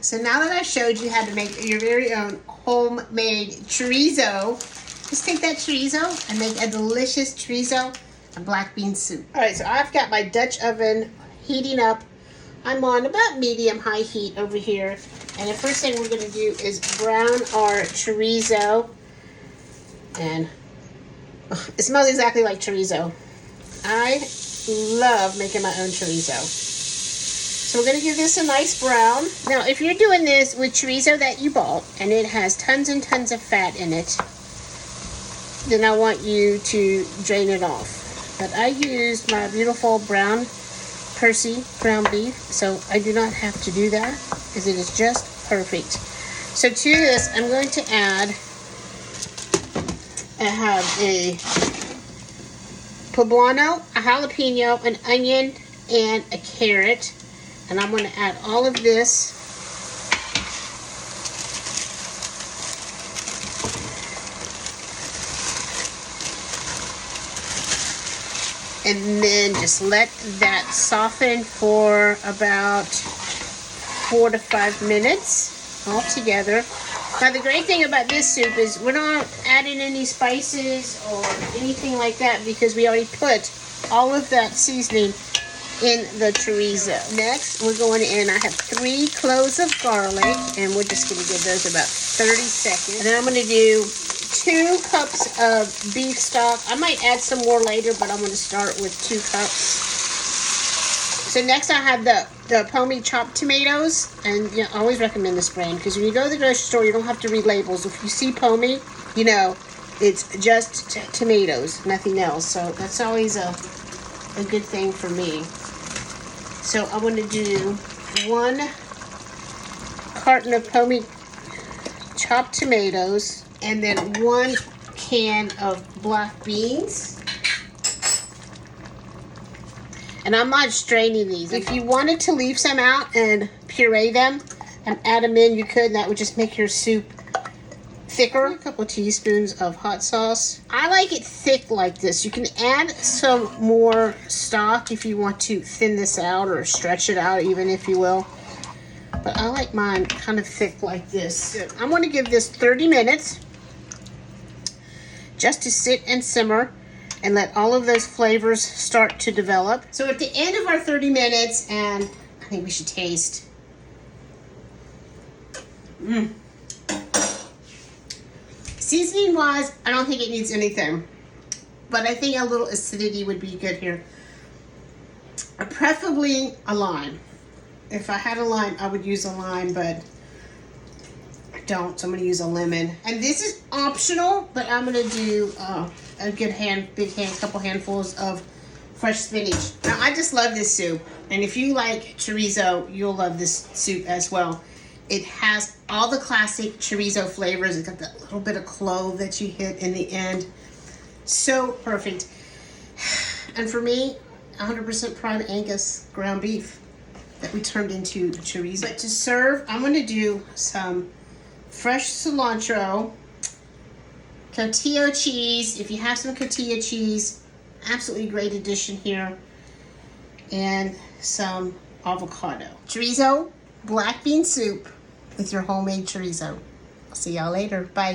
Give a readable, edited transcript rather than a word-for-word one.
So now that I've showed you how to make your very own homemade chorizo, just take that chorizo and make a delicious chorizo and black bean soup. All right, so I've got my Dutch oven heating up. I'm on about medium-high heat over here. And the first thing we're gonna do is brown our chorizo. And it smells exactly like chorizo. I love making my own chorizo. So we're gonna give this a nice brown. Now, if you're doing this with chorizo that you bought and it has tons and tons of fat in it, then I want you to drain it off. But I used my beautiful brown Percy ground beef, so I do not have to do that because it is just perfect. So to this, I'm going to add, I have a poblano, a jalapeno, an onion, and a carrot. And I'm going to add all of this. And then just let that soften for about 4 to 5 minutes all together. Now the great thing about this soup is we're not adding any spices or anything like that because we already put all of that seasoning in the chorizo. Next, we're going in, I have 3 cloves of garlic, and we're just going to give those about 30 seconds. And then I'm going to do 2 cups of beef stock. I might add some more later, but I'm going to start with 2 cups. So next I have the Pommy chopped tomatoes, and you know, I always recommend this brand because when you go to the grocery store, you don't have to read labels. If you see Pommy, you know it's just tomatoes, nothing else. So that's always a good thing for me. So I'm going to do 1 carton of Pommy chopped tomatoes and then 1 can of black beans. And I'm not straining these. If you wanted to leave some out and puree them and add them in, you could. And that would just make your soup thicker. A couple of teaspoons of hot sauce. I like it thick like this. You can add some more stock if you want to thin this out or stretch it out even, if you will. But I like mine kind of thick like this. Good. I'm going to give this 30 minutes just to sit and simmer and let all of those flavors start to develop. So at the end of our 30 minutes, and I think we should taste. Seasoning wise, I don't think it needs anything, but I think a little acidity would be good here. Preferably a lime. If I had a lime, I would use a lime, but I don't, so I'm gonna use a lemon. And this is optional, but I'm gonna do a good couple handfuls of fresh spinach. Now I just love this soup, and if you like chorizo, you'll love this soup as well. It has all the classic chorizo flavors. It's got that little bit of clove that you hit in the end. So perfect. And for me, 100% prime Angus ground beef that we turned into chorizo. But to serve, I'm going to do some fresh cilantro, cotija cheese. If you have some cotija cheese, absolutely great addition here. And some avocado. Chorizo Black Bean Soup with your homemade chorizo. I'll see y'all later. Bye.